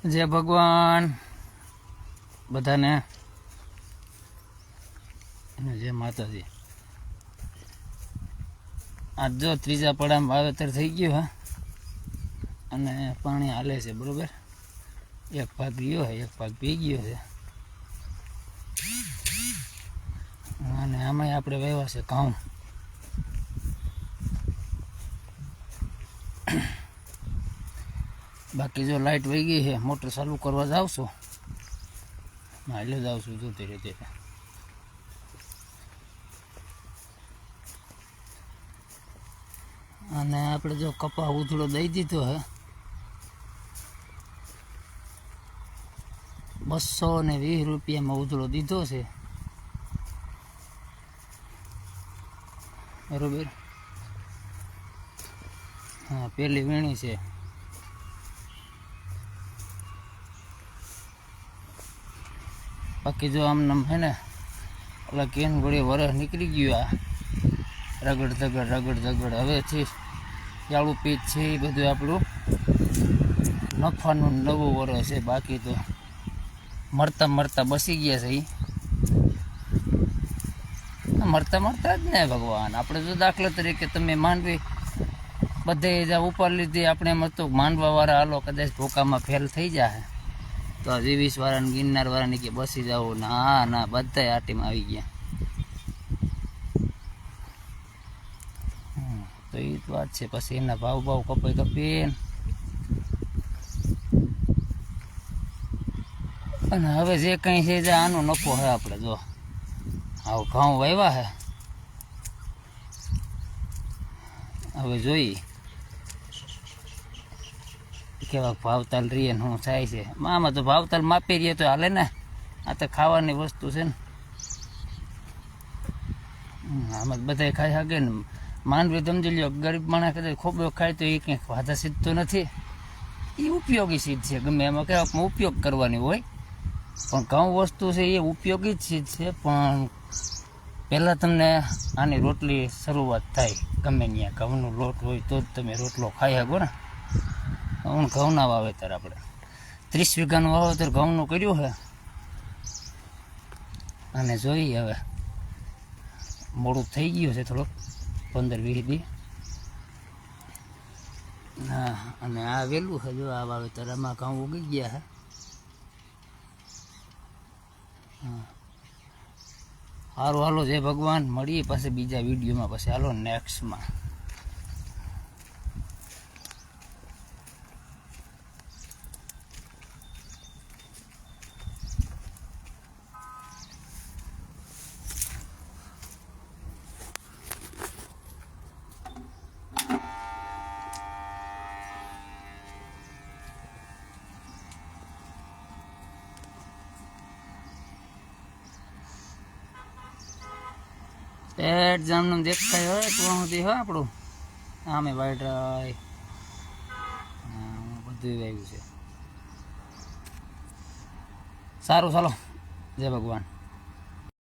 જય ભગવાન બધાને અને જય માતાજી। આજ જો ત્રીજા પડામાં વાવેતર થઈ ગયું હે અને પાણી હાલે છે બરોબર। એક ભાગ ગયો છે, એક ભાગ પી ગયો છે અને આમાં આપણે વાવ્યા છે ઘઉં। બાકી જો લાઇટ વહી ગઈ છે, મોટર ચાલુ કરવા જાવ છો હાલે જાવ છું જો ધીરે ધીરે। અને આપણે જો કપા ઉધડો દઈ દીધો હે 220 રૂપિયામાં ઉધડો દીધો છે બરોબર। હા પેલી વીણી છે। બાકી જો આમ હે ને ઓલા કેન ગોળી વરસ નીકળી ગયું આ રગડ ઝગડ હવેથી જાળું પીત છે એ બધું આપણું નફાનું નવું વરસ છે। બાકી તો મરતા બસી ગયા છે એ મરતા જ ને ભગવાન। આપણે જો દાખલા તરીકે તમે માંડવી બધે જ્યાં ઉપર લીધી આપણે એમ હતું માંડવાવાળા હાલો કદાચ ભૂકામાં ફેલ થઈ જાય તો આ 20 વાળાને ગિરનાર વાળાને કે બસી જવું ના બધા આટીમાં આવી ગયા। તો એ જ વાત છે। પછી એના ભાવ કપીને અને હવે જે કંઈ છે જે આનો નફો છે આપણે જો આવું ઘઉં વાવ્યા છે। હવે જોઈએ કેવા ભાવતાલ રહીએ ને શું થાય છે। આમાં તો ભાવતાલ માપી રહીએ તો હાલે ને, આ તો ખાવાની વસ્તુ છે ને, આમાં બધા ખાઈ શકે ને। માંડવી સમજી લ્યો ગરીબ માણસ કદાચ ખોબો ખાય તો એ કંઈક વાધા સિદ્ધ તો નથી, એ ઉપયોગી સિદ્ધ છે। ગમે એમાં કહેવામાં ઉપયોગ કરવાની હોય પણ ઘઉં વસ્તુ છે એ ઉપયોગી જ સિદ્ધ છે। પણ પહેલાં તમને આની રોટલી શરૂઆત થાય ગમે ત્યાં ઘઉંનો લોટ હોય તો જ તમે રોટલો ખાઈ શકો ને। ઘઉંના વાવેતર આપણે 30 વીઘાનું વાવેતર ઘઉંનું કર્યું છે અને જોઈએ હવે મોડું થઈ ગયું છે થોડુંક 15-20 દી। હા અને આ વહેલું છે જો આ વાવેતર આમાં ઘઉં ઉગી ગયા છે। હા સારું હાલો જય ભગવાન, મળીએ પાછા બીજા વિડીયોમાં, પછી હાલો નેક્સ્ટમાં। પેટ જામનું દેખાય હોય તો સુધી હોય આપણું આમે વાઈટ બધું આવ્યું છે। સારું ચાલો જય ભગવાન।